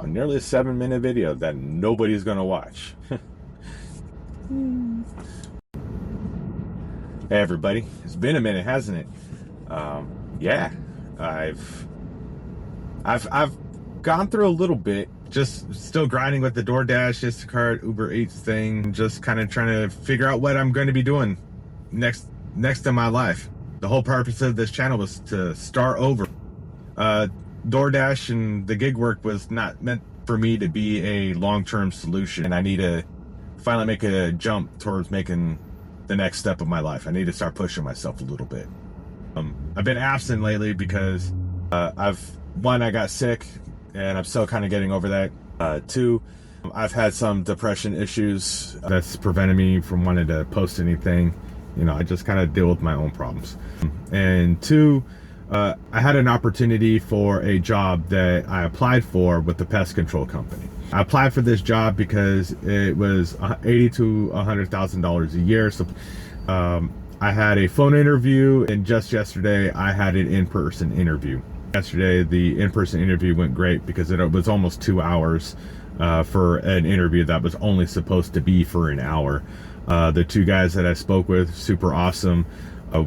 a nearly 7-minute video that nobody's gonna watch. Hey everybody, it's been a minute, hasn't it? Yeah, I've gone through a little bit, just still grinding with the DoorDash, Instacart, Uber Eats thing, just kind of trying to figure out what I'm going to be doing next in my life. The whole purpose of this channel was to start over. DoorDash and the gig work was not meant for me to be a long-term solution, and I need to finally make a jump towards making the next step of my life. I need to start pushing myself a little bit. I've been absent lately because I got sick and I'm still kind of getting over that. Two, I've had some depression issues that's prevented me from wanting to post anything. You know, I just kind of deal with my own problems. And two, I had an opportunity for a job that I applied for with the pest control company. I applied for this job because it was $80,000 to $100,000 a year. So I had a phone interview, and just yesterday I had an in-person interview. Yesterday the in-person interview went great because it was almost 2 hours for an interview that was only supposed to be for an hour. The two guys that I spoke with, super awesome.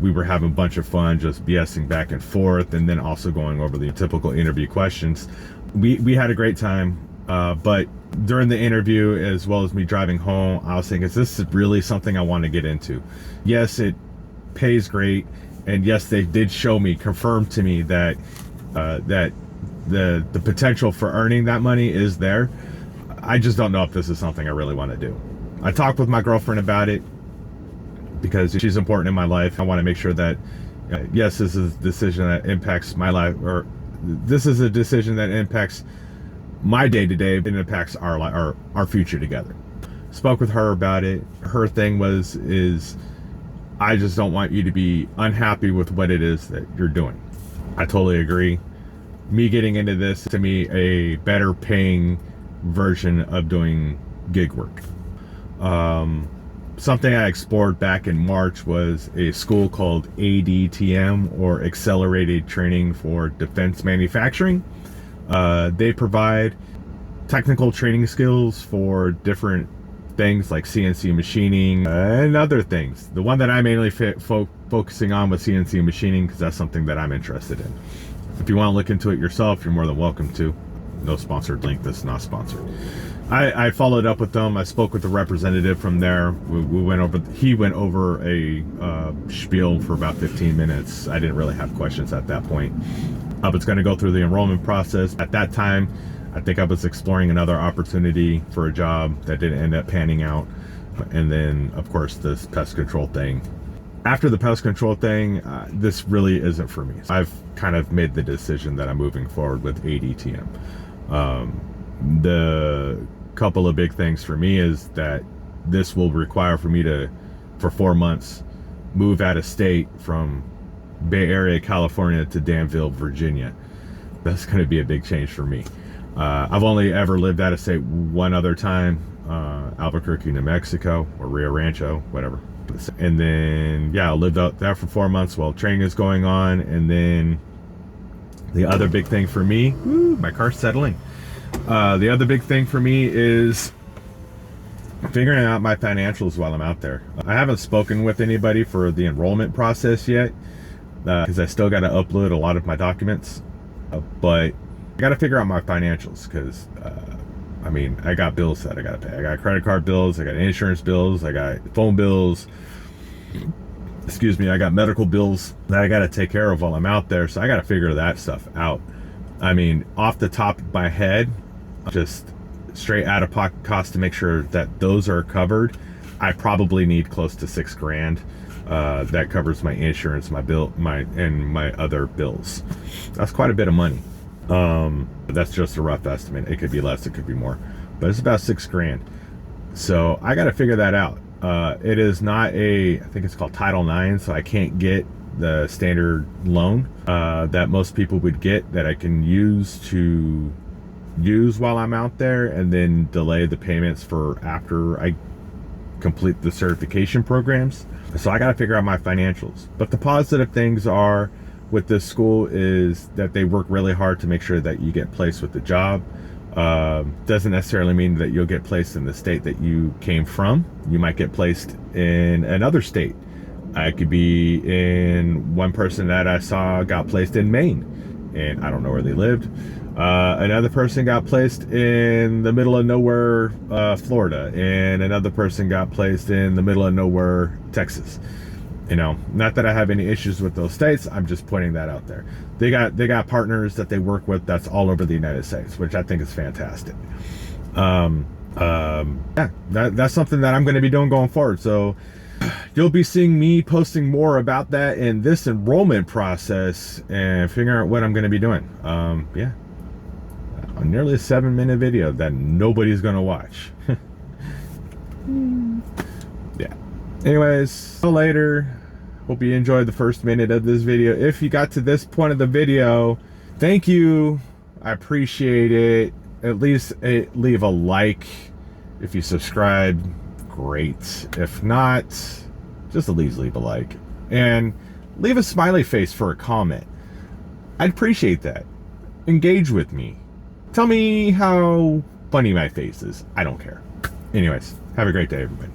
We were having a bunch of fun, just BSing back and forth, and then also going over the typical interview questions. We had a great time, but during the interview, as well as me driving home, I was thinking, is this really something I want to get into? Yes, it pays great, and yes, they did confirm to me that the potential for earning that money is there. I just don't know if this is something I really want to do. I talked with my girlfriend about it because she's important in my life. I want to make sure that yes, this is a decision that impacts my life, or this is a decision that impacts my day-to-day, and impacts our future together. Spoke with her about it. Her thing is I just don't want you to be unhappy with what it is that you're doing. I totally agree. Me getting into this, to me, a better paying version of doing gig work. Something I explored back in March was a school called ATDM, or Accelerated Training for Defense Manufacturing. They provide technical training skills for different things like CNC machining and other things. The one that I mainly focusing on was CNC machining because that's something that I'm interested in. If you want to look into it yourself, you're more than welcome to. No sponsored link. This is not sponsored. I followed up with them. I spoke with the representative from there. He went over a spiel for about 15 minutes. I didn't really have questions at that point. I was going to go through the enrollment process. At that time, I think I was exploring another opportunity for a job that didn't end up panning out. And then, of course, this pest control thing. After the pest control thing, this really isn't for me. I've kind of made the decision that I'm moving forward with ATDM. The couple of big things for me is that this will require for me to, for 4 months, move out of state from Bay Area, California to Danville, Virginia. That's going to be a big change for me. I've only ever lived out of state one other time, Albuquerque, New Mexico, or Rio Rancho, whatever. And then, yeah, I lived out there for 4 months while training is going on. And then the other big thing for me, my car's settling. The other big thing for me is figuring out my financials while I'm out there. I haven't spoken with anybody for the enrollment process yet because I still got to upload a lot of my documents, but I got to figure out my financials because I mean, I got bills that I got to pay. I got credit card bills, I got insurance bills, I got phone bills, excuse me, I got medical bills that I got to take care of while I'm out there. So I got to figure that stuff out. I mean, off the top of my head, just straight out of pocket cost to make sure that those are covered, I probably need close to $6,000. That covers my insurance, my bill, and my other bills. That's quite a bit of money. That's just a rough estimate. It could be less, it could be more, but it's about $6,000. So I got to figure that out. It is not I think it's called Title IX, so I can't get the standard loan that most people would get that I can use while I'm out there, and then delay the payments for after I complete the certification programs. So I got to figure out my financials. But the positive things are with this school is that they work really hard to make sure that you get placed with the job. Doesn't necessarily mean that you'll get placed in the state that you came from. You might get placed in another state. I could be in, one person that I saw got placed in Maine, and I don't know where they lived. Another person got placed in the middle of nowhere, Florida, and another person got placed in the middle of nowhere, Texas. You know, not that I have any issues with those states. I'm just pointing that out there. They got partners that they work with that's all over the United States, which I think is fantastic. Yeah, that's something that I'm going to be doing going forward. So you'll be seeing me posting more about that in this enrollment process and figuring out what I'm going to be doing. Yeah, nearly a 7-minute video that nobody's going to watch. Yeah. Anyways, see you later. Hope you enjoyed the first minute of this video. If you got to this point of the video, thank you. I appreciate it. At least leave a like. If you subscribe, great. If not, just at least leave a like. And leave a smiley face for a comment. I'd appreciate that. Engage with me. Tell me how funny my face is. I don't care. Anyways, have a great day, everybody.